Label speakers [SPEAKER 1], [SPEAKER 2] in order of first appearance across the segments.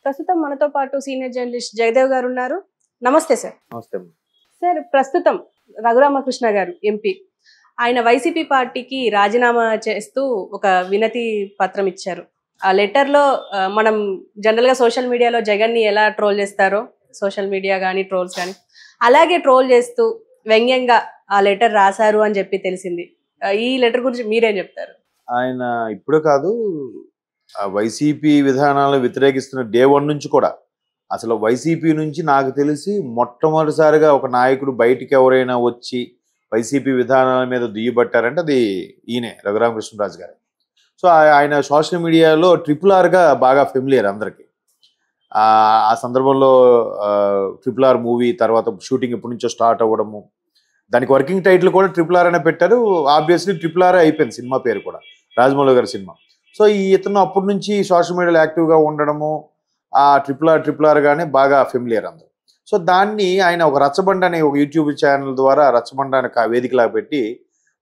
[SPEAKER 1] ప్రస్తుతం మనతో పాటు సీనియర్ జర్నలిస్ట్ జయదేవ్ గారు ఉన్నారు. నమస్తే సార్.
[SPEAKER 2] నమస్తే.
[SPEAKER 1] సార్, ప్రస్తుతం రఘురామకృష్ణ గారు ఎంపీ ఆయన వైసీపీ పార్టీకి రాజీనామా చేస్తూ ఒక వినతి పత్రం ఇచ్చారు. ఆ లెటర్లో మనం జనరల్గా సోషల్ మీడియాలో జగన్ని ఎలా ట్రోల్ చేస్తారో సోషల్ మీడియా కానీ ట్రోల్స్ కానీ అలాగే ట్రోల్ చేస్తూ వ్యంగ్యంగా ఆ లెటర్ రాశారు అని చెప్పి తెలిసింది. ఈ లెటర్ గురించి మీరేం చెప్తారు?
[SPEAKER 2] ఆయన ఇప్పుడు కాదు, వైసీపీ విధానాలను వ్యతిరేకిస్తున్న డే 1 నుంచి కూడా అసలు వైసీపీ నుంచి నాకు తెలిసి మొట్టమొదటిసారిగా ఒక నాయకుడు బయటికి ఎవరైనా వచ్చి వైసీపీ విధానాల మీద దుయ్యబట్టారంటే అది ఈయనే రఘురామకృష్ణరాజు గారు. సో ఆయన సోషల్ మీడియాలో RRRగా బాగా ఫెమిలియర్ అందరికీ. ఆ సందర్భంలో RRR మూవీ తర్వాత షూటింగ్ ఎప్పటి నుంచో స్టార్ట్ అవ్వడము, దానికి వర్కింగ్ టైటిల్ కూడా RRR అనే పెట్టారు. ఆబ్వియస్లీ RRR అయిపోయింది సినిమా పేరు కూడా, రాజమౌళి గారి సినిమా. సో ఈ ఇతను అప్పటి నుంచి సోషల్ మీడియాలో యాక్టివ్గా ఉండడము, ఆ RRR గానే బాగా ఫెమిలియర్ అందరు. సో దాన్ని ఆయన ఒక రచ్చబండ అనే ఒక యూట్యూబ్ ఛానల్ ద్వారా రచ్చబండ అనే వేదికలా పెట్టి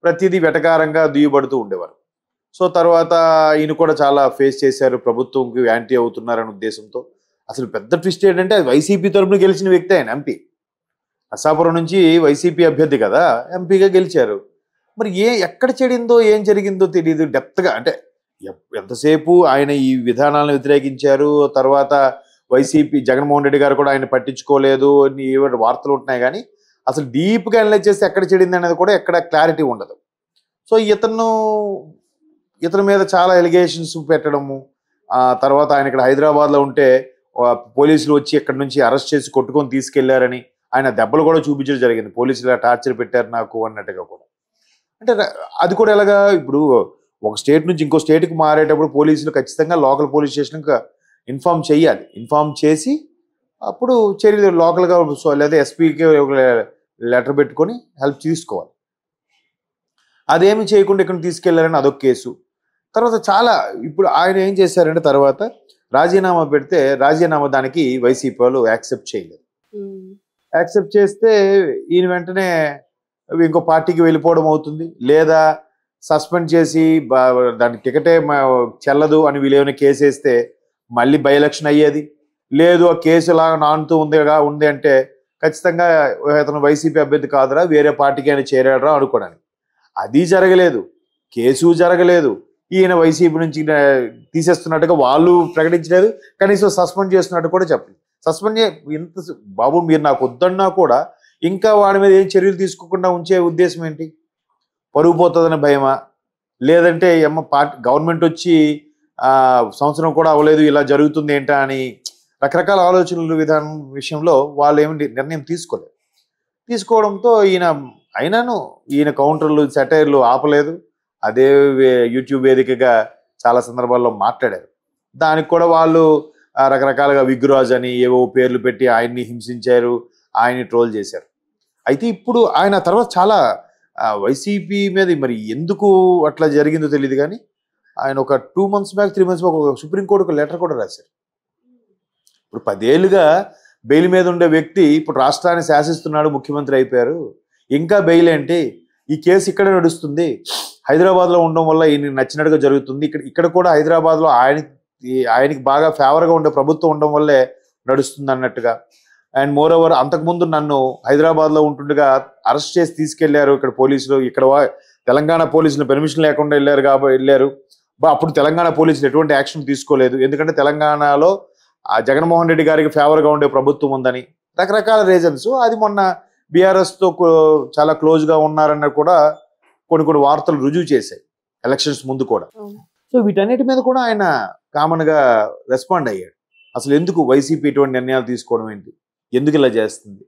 [SPEAKER 2] ప్రతిదీ వెటకారంగా దుయ్యబడుతూ ఉండేవారు. సో తర్వాత ఈయన కూడా చాలా ఫేస్ చేశారు, ప్రభుత్వంకి యాంటీ అవుతున్నారనే ఉద్దేశంతో. అసలు పెద్ద ట్విస్ట్ ఏంటంటే వైసీపీ తరపున గెలిచిన వ్యక్తి ఆయన ఎంపీ, నర్సాపురం నుంచి వైసీపీ అభ్యర్థి కదా, ఎంపీగా గెలిచారు. మరి ఎక్కడ చెడిందో ఏం జరిగిందో తెలియదు. డెప్త్గా అంటే ఎంతసేపు ఆయన ఈ విధానాలను వ్యతిరేకించారు, తర్వాత వైసీపీ జగన్మోహన్ రెడ్డి గారు కూడా ఆయన పట్టించుకోలేదు అని వార్తలు ఉంటున్నాయి, కానీ అసలు డీప్గా అనలైజ్ చేస్తే ఎక్కడ చెడింది అనేది కూడా ఎక్కడ క్లారిటీ ఉండదు. సో ఇతని మీద చాలా ఎలిగేషన్స్ పెట్టడము, తర్వాత ఆయన ఇక్కడ హైదరాబాద్లో ఉంటే పోలీసులు వచ్చి ఇక్కడ నుంచి అరెస్ట్ చేసి కొట్టుకొని తీసుకెళ్లారని ఆయన దెబ్బలు కూడా చూపించడం జరిగింది. పోలీసులు ఇలా టార్చర్ పెట్టారు నాకు అన్నట్టుగా కూడా. అంటే అది కూడా ఎలాగా, ఇప్పుడు ఒక స్టేట్ నుంచి ఇంకో స్టేట్కి మారేటప్పుడు పోలీసులు ఖచ్చితంగా లోకల్ పోలీస్ స్టేషన్కి ఇన్ఫార్మ్ చేయాలి. ఇన్ఫార్మ్ చేసి అప్పుడు చర్యలు లోకల్గా లేదా ఎస్పీకి లెటర్ పెట్టుకొని హెల్ప్ తీసుకోవాలి. అదేమి చేయకుండా ఇక్కడ తీసుకెళ్లారని అదొక కేసు. తర్వాత చాలా ఇప్పుడు ఆయన ఏం చేశారంటే తర్వాత రాజీనామా పెడితే రాజీనామా దానికి వైసీపీ వాళ్ళు యాక్సెప్ట్ చేయలేదు. యాక్సెప్ట్ చేస్తే ఈయన వెంటనే ఇంకో పార్టీకి వెళ్ళిపోవడం అవుతుంది, లేదా సస్పెండ్ చేసి దానికి టికెటే చెల్లదు అని వీళ్ళేమైనా కేసు వేస్తే మళ్ళీ బై ఎలక్షన్ అయ్యేది. లేదు ఆ కేసు ఇలా నానుతూ ఉంది అంటే ఖచ్చితంగా అతను వైసీపీ అభ్యర్థి కాదురా, వేరే పార్టీకి ఆయన చేరాడరా అనుకోవడానికి. అది జరగలేదు, కేసు జరగలేదు. ఈయన వైసీపీ నుంచి తీసేస్తున్నట్టుగా వాళ్ళు ప్రకటించలేదు, కనీసం సస్పెండ్ చేస్తున్నట్టు కూడా చెప్పలేదు. సస్పెండ్ ఇంత బాబు మీరు నాకు వద్దన్నా కూడా ఇంకా వాడి మీద ఏం చర్యలు తీసుకోకుండా ఉంచే ఉద్దేశం ఏంటి? పరుగు పోతుందని భయమా, లేదంటే గవర్నమెంట్ వచ్చి సంవత్సరం కూడా అవ్వలేదు ఇలా జరుగుతుంది ఏంటా అని రకరకాల ఆలోచనలు విధానం విషయంలో వాళ్ళు ఏమి నిర్ణయం తీసుకోవడంతో ఈయన కౌంటర్లు సెటైర్లు ఆపలేదు. అదే యూట్యూబ్ వేదికగా చాలా సందర్భాల్లో మాట్లాడారు. దానికి కూడా వాళ్ళు రకరకాలుగా విగ్రాజ్ అని ఏవో పేర్లు పెట్టి ఆయన్ని హింసించారు, ఆయన్ని ట్రోల్ చేశారు. అయితే ఇప్పుడు ఆయన తర్వాత చాలా వైసీపీ మీద మరి ఎందుకు అట్లా జరిగిందో తెలియదు, కానీ ఆయన ఒక 2 months బ్యాక్ 3 months బ్యాక్ ఒక సుప్రీంకోర్టుకు లెటర్ కూడా రాశారు. ఇప్పుడు 10 ఏళ్ళుగా బెయిల్ మీద ఉండే వ్యక్తి ఇప్పుడు రాష్ట్రాన్ని శాసిస్తున్నాడు, ముఖ్యమంత్రి అయిపోయారు, ఇంకా బెయిల్ ఏంటి? ఈ కేసు ఇక్కడే నడుస్తుంది, హైదరాబాద్లో ఉండడం వల్ల ఈయన నచ్చినట్టుగా జరుగుతుంది. ఇక్కడ కూడా హైదరాబాద్లో ఆయనకి బాగా ఫేవర్గా ఉండే ప్రభుత్వం ఉండడం వల్లే నడుస్తుంది అన్నట్టుగా. అండ్ మోర్ ఓవర్ అంతకుముందు నన్ను హైదరాబాద్లో ఉంటుండగా అరెస్ట్ చేసి తీసుకెళ్లారు ఇక్కడ పోలీసులు, ఇక్కడ తెలంగాణ పోలీసులు పర్మిషన్ లేకుండా వెళ్ళారు. అప్పుడు తెలంగాణ పోలీసులు ఎటువంటి యాక్షన్ తీసుకోలేదు, ఎందుకంటే తెలంగాణలో జగన్మోహన్ రెడ్డి గారికి ఫేవర్గా ఉండే ప్రభుత్వం ఉందని రకరకాల రీజన్స్. అది మొన్న బీఆర్ఎస్తో చాలా క్లోజ్గా ఉన్నారన్న కూడా కొన్ని వార్తలు రుజువు చేశాయి ఎలక్షన్స్ ముందు కూడా. సో వీటన్నిటి మీద కూడా ఆయన కామన్గా రెస్పాండ్ అయ్యాడు. అసలు ఎందుకు వైసీపీ ఇటువంటి నిర్ణయాలు తీసుకోవడం ఏంటి, ఎందుకు ఇలా చేస్తుంది,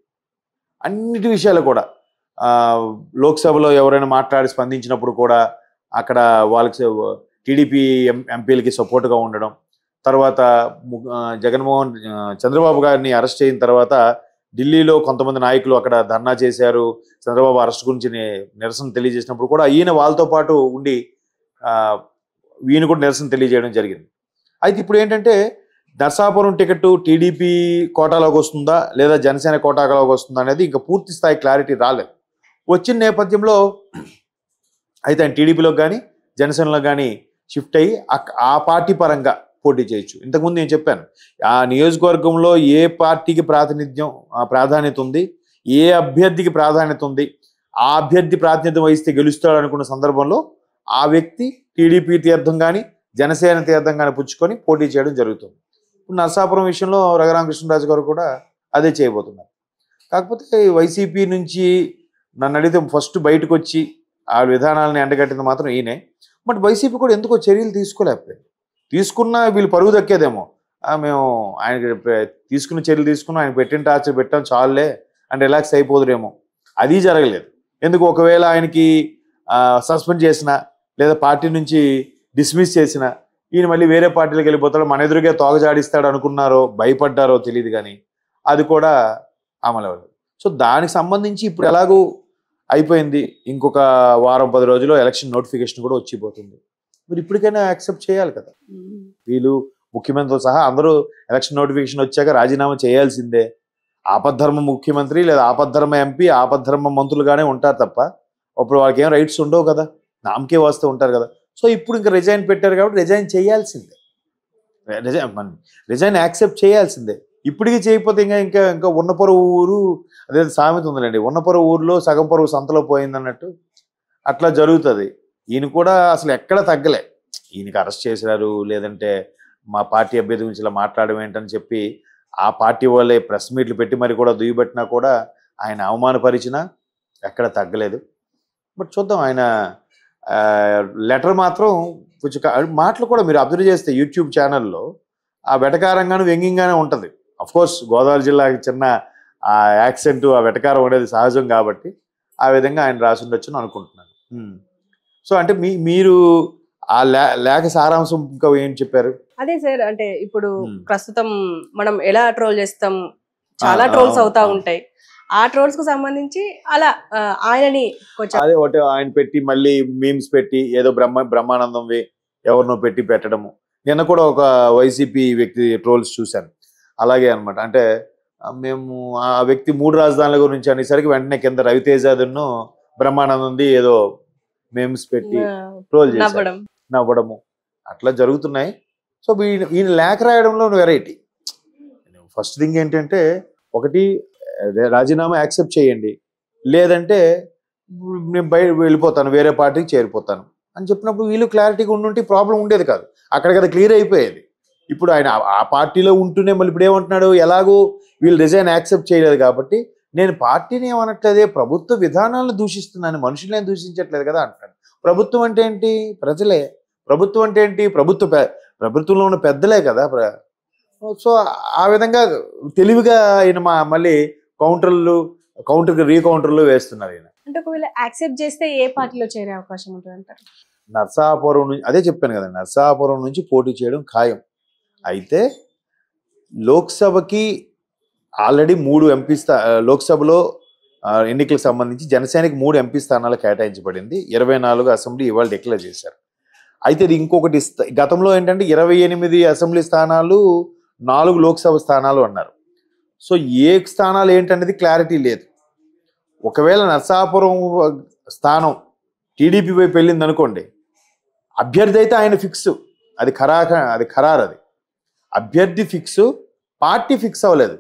[SPEAKER 2] అన్నిటి విషయాలు కూడా లోక్సభలో ఎవరైనా మాట్లాడి స్పందించినప్పుడు కూడా అక్కడ వాళ్ళకి టీడీపీ ఎంపీలకి సపోర్ట్గా ఉండడం, తర్వాత చంద్రబాబు గారిని అరెస్ట్ అయిన తర్వాత ఢిల్లీలో కొంతమంది నాయకులు అక్కడ ధర్నా చేశారు, చంద్రబాబు అరెస్ట్ గురించి నిరసన తెలియజేసినప్పుడు కూడా ఈయన వాళ్ళతో పాటు ఉండి ఈయన కూడా నిరసన తెలియజేయడం జరిగింది. అయితే ఇప్పుడు ఏంటంటే నర్సాపురం టికెట్ టీడీపీ కోటాలోకి వస్తుందా లేదా జనసేన కోటాలోకి వస్తుందా అనేది ఇంకా పూర్తి స్థాయి క్లారిటీ రాలేదు. వచ్చిన నేపథ్యంలో అయితే ఆయన టీడీపీలోకి కానీ జనసేనలో కానీ షిఫ్ట్ అయ్యి ఆ పార్టీ పరంగా పోటీ చేయొచ్చు. ఇంతకుముందు నేను చెప్పాను, ఆ నియోజకవర్గంలో ఏ పార్టీకి ప్రాధాన్యత ఉంది, ఏ అభ్యర్థికి ప్రాధాన్యత ఉంది, ఆ అభ్యర్థి ప్రాతినిధ్యం వహిస్తే గెలుస్తాడు అనుకున్న సందర్భంలో ఆ వ్యక్తి టీడీపీ తీర్థం కానీ జనసేన తీర్థం కానీ పుచ్చుకొని పోటీ చేయడం జరుగుతుంది. ఇప్పుడు నరసాపురం విషయంలో రఘురామకృష్ణరాజు గారు కూడా అదే చేయబోతున్నారు. కాకపోతే వైసీపీ నుంచి నన్ను అడిగితే ఫస్ట్ బయటకు వచ్చి ఆ విధానాలని ఎండగట్టింది మాత్రం ఈయనే. బట్ వైసీపీ కూడా ఎందుకో చర్యలు తీసుకోలేకపోయింది. తీసుకున్నా వీళ్ళు పరుగు దక్కేదేమో, మేము ఆయనకి తీసుకున్న చర్యలు తీసుకున్నాం, ఆయన పెట్టిన టార్చర్ పెట్టాం చాలులే అని రిలాక్స్ అయిపోదురేమో, అది జరగలేదు. ఎందుకు, ఒకవేళ ఆయనకి సస్పెండ్ చేసినా లేదా పార్టీ నుంచి డిస్మిస్ చేసినా ఈయన మళ్ళీ వేరే పార్టీలకు వెళ్ళిపోతాడు, మన ఎదురుగా తోగజాడిస్తాడు అనుకున్నారో భయపడ్డారో తెలియదు, కానీ అది కూడా అమలు అవ్వలేదు. సో దానికి సంబంధించి ఇప్పుడు ఎలాగూ అయిపోయింది, ఇంకొక వారం 10 రోజుల్లో ఎలక్షన్ నోటిఫికేషన్ కూడా వచ్చిపోతుంది. మీరు ఇప్పటికైనా యాక్సెప్ట్ చేయాలి కదా. వీళ్ళు ముఖ్యమంత్రితో సహా అందరూ ఎలక్షన్ నోటిఫికేషన్ వచ్చాక రాజీనామా చేయాల్సిందే. ఆపద్ధర్మ ముఖ్యమంత్రి లేదా ఆపద్ధర్మ ఎంపీ, ఆపద్ధర్మ మంత్రులుగానే ఉంటారు తప్ప అప్పుడు వాళ్ళకి ఏం రైట్స్ ఉండవు కదా, నామకే వస్తూ ఉంటారు కదా. సో ఇప్పుడు ఇంకా రిజైన్ పెట్టారు కాబట్టి రిజైన్ చేయాల్సిందే, రిజైన్ యాక్సెప్ట్ చేయాల్సిందే. ఇప్పటికీ చేయకపోతే ఇంకా ఇంకా ఉన్నపొర ఊరు, అదే సామెత ఉందండి, ఉన్నపొర ఊరిలో సగం పరువు సంతలో పోయింది అన్నట్టు అట్లా జరుగుతుంది. ఈయన కూడా అసలు ఎక్కడ తగ్గలే, ఈయనకి అరెస్ట్ చేశారు లేదంటే మా పార్టీ అభ్యర్థి గురించి ఇలా మాట్లాడడం ఏంటని చెప్పి ఆ పార్టీ వాళ్ళే ప్రెస్ మీట్లు పెట్టి మరి కూడా దుయ్యబెట్టినా కూడా ఆయన అవమానపరిచినా ఎక్కడ తగ్గలేదు. బట్ చూద్దాం, ఆయన లెటర్ మాత్రం కొంచెం మాటలు కూడా మీరు అబ్జర్వ్ చేస్తే యూట్యూబ్ ఛానల్లో ఆ వెటకారంగాను వ్యంగ్యంగానే ఉంటుంది. అఫ్కోర్స్ గోదావరి జిల్లాకి చిన్న ఆ యాక్సెంట్, ఆ వెటకారం అనేది సహజం కాబట్టి ఆ విధంగా ఆయన రాసి ఉండొచ్చు అనుకుంటున్నాను. సో అంటే మీరు ఆ లేఖ సారాంశం ఇంకా ఏం చెప్పారు?
[SPEAKER 1] అదే సార్, అంటే ఇప్పుడు ప్రస్తుతం మనం ఎలా ట్రోల్ చేస్తాం, చాలా ట్రోల్స్ అవుతా ఉంటాయి. ఆ ట్రోల్స్ కు సంబంధించి అలా ఆయనని కొంచెం
[SPEAKER 2] అదే ఒకటి ఆయన పెట్టి మళ్ళీ మీమ్స్ పెట్టి ఏదో బ్రహ్మానందంవి ఎవరినో పెట్టి పెట్టడము. నిన్న కూడా ఒక వైసీపీ వ్యక్తి ట్రోల్స్ చూశాను అలాగే అనమాట. అంటే మేము ఆ వ్యక్తి 3 రాజధానుల గురించి అనేసరికి వెంటనే కింద రవితేజను బ్రహ్మానందంది ఏదో మీమ్స్ పెట్టి ట్రోల్ చేశారు, నవ్వడము అట్లా జరుగుతున్నాయి. సో ఈయన లేఖ రాయడంలో వెరైటీ. ఫస్ట్ థింగ్ ఏంటంటే, ఒకటి రాజీనామా యాక్సెప్ట్ చేయండి, లేదంటే నేను వెళ్ళిపోతాను, వేరే పార్టీకి చేరిపోతాను అని చెప్పినప్పుడు వీళ్ళు క్లారిటీగా ఉండుంటే ప్రాబ్లం ఉండేది కాదు, అక్కడ కదా క్లియర్ అయిపోయేది. ఇప్పుడు ఆయన ఆ పార్టీలో ఉంటూనే మళ్ళీ ఇప్పుడు ఏమంటున్నాడు, ఎలాగో వీళ్ళు రిజైన్ యాక్సెప్ట్ చేయలేదు కాబట్టి నేను పార్టీని ఏమనట్లేదే, ప్రభుత్వ విధానాలను దూషిస్తున్నాను, మనుషులనే దూషించట్లేదు కదా అంటున్నాడు. ప్రభుత్వం అంటే ఏంటి? ప్రజలే. ప్రభుత్వం అంటే ఏంటి? ప్రభుత్వంలో ఉన్న పెద్దలే కదా. సో ఆ విధంగా తెలివిగా ఆయన మళ్ళీ కౌంటర్కి రీకౌంటర్లు వేస్తున్నారు ఆయన.
[SPEAKER 1] అంటే ఒకవేళ యాక్సెప్ట్ చేస్తే ఏ పార్టీలో చేరే అవకాశం ఉంటుంది అంటారు?
[SPEAKER 2] నర్సాపురం నుంచి, అదే చెప్పాను కదా, నర్సాపురం నుంచి పోటీ చేయడం ఖాయం. అయితే లోక్సభకి ఆల్రెడీ 3 ఎంపీ లోక్సభలో ఎన్నికలకు సంబంధించి జనసేనకి 3 ఎంపీ స్థానాలు కేటాయించబడింది. 24 అసెంబ్లీ ఇవాళ డిక్లేర్ చేశారు. అయితే ఇది ఇంకొకటి గతంలో ఏంటంటే 28 అసెంబ్లీ స్థానాలు, 4 లోక్సభ స్థానాలు అన్నారు. సో ఏ స్థానాలు ఏంటనేది క్లారిటీ లేదు. ఒకవేళ నర్సాపురం స్థానం టీడీపీ వైపు వెళ్ళింది అనుకోండి, అభ్యర్థి అయితే ఆయన ఫిక్స్, అది ఖరారు. అది అభ్యర్థి ఫిక్స్, పార్టీ ఫిక్స్ అవ్వలేదు.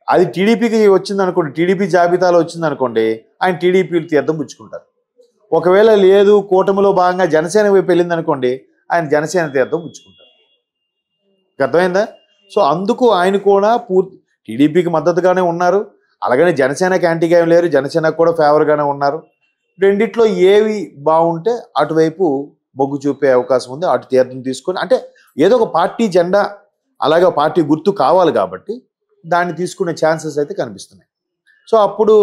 [SPEAKER 2] అది టీడీపీకి వచ్చింది అనుకోండి, టీడీపీ జాబితాలో వచ్చింది అనుకోండి, ఆయన టీడీపీ తీర్థం పుచ్చుకుంటారు. ఒకవేళ లేదు, కూటమిలో భాగంగా జనసేన వైపు వెళ్ళింది అనుకోండి, ఆయన జనసేన తీర్థం పుచ్చుకుంటారు. అర్థమైందా? సో అందుకు ఆయన కూడా టీడీపీకి మద్దతుగానే ఉన్నారు, అలాగనే జనసేనకి యాంటీగా ఏం లేరు, జనసేనకు కూడా ఫేవర్గానే ఉన్నారు. రెండిట్లో ఏవి బాగుంటే అటువైపు మొగ్గు చూపే అవకాశం ఉంది, అటు తీర్థం తీసుకొని, అంటే ఏదో ఒక పార్టీ జెండా అలాగే పార్టీ గుర్తు కావాలి కాబట్టి దాన్ని తీసుకునే ఛాన్సెస్ అయితే కనిపిస్తున్నాయి. సో అప్పుడు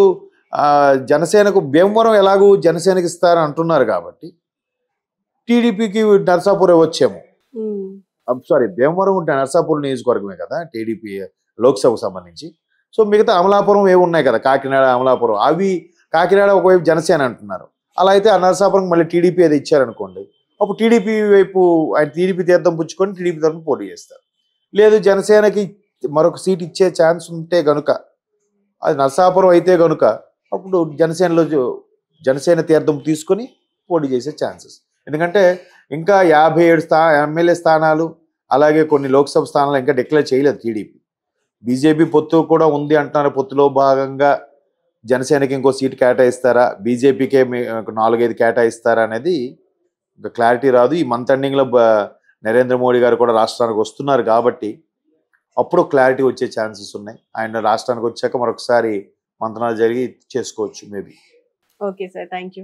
[SPEAKER 2] జనసేనకు భీమవరం ఎలాగూ జనసేనకి ఇస్తారని అంటున్నారు కాబట్టి టీడీపీకి నర్సాపురం వచ్చేమో, సారీ భీమవరం ఉంటే నర్సాపురం నియోజకవర్గమే కదా టీడీపీ లోక్సభకు సంబంధించి. సో మిగతా అమలాపురం ఏమి ఉన్నాయి కదా, కాకినాడ, అమలాపురం, అవి కాకినాడ ఒకవైపు జనసేన అంటున్నారు. అలా అయితే ఆ నర్సాపురం మళ్ళీ టీడీపీ అది ఇచ్చారనుకోండి, అప్పుడు టీడీపీ వైపు ఆయన టీడీపీ తీర్థం పుచ్చుకొని టీడీపీ తరఫున పోటీ చేస్తారు. లేదు జనసేనకి మరొక సీట్ ఇచ్చే ఛాన్స్ ఉంటే కనుక, అది నర్సాపురం అయితే కనుక, అప్పుడు జనసేన తీర్థం తీసుకొని పోటీ చేసే ఛాన్సెస్. ఎందుకంటే ఇంకా 57 ఎమ్మెల్యే స్థానాలు, అలాగే కొన్ని లోక్సభ స్థానాలు ఇంకా డిక్లేర్ చేయలేదు టీడీపీ. బీజేపీ పొత్తు కూడా ఉంది అంటున్నారు. పొత్తులో భాగంగా జనసేనకి ఇంకో సీట్ కేటాయిస్తారా, బీజేపీకే 4-5 కేటాయిస్తారా అనేది ఇంకా క్లారిటీ రాదు. ఈ మంత్ ఎండింగ్లో నరేంద్ర మోడీ గారు కూడా రాష్ట్రానికి వస్తున్నారు కాబట్టి అప్పుడు క్లారిటీ వచ్చే ఛాన్సెస్ ఉన్నాయి. ఆయన రాష్ట్రానికి వచ్చాక మరొకసారి మంతనాలు జరిగి చేసుకోవచ్చు maybe.
[SPEAKER 1] Okay sir, thank you.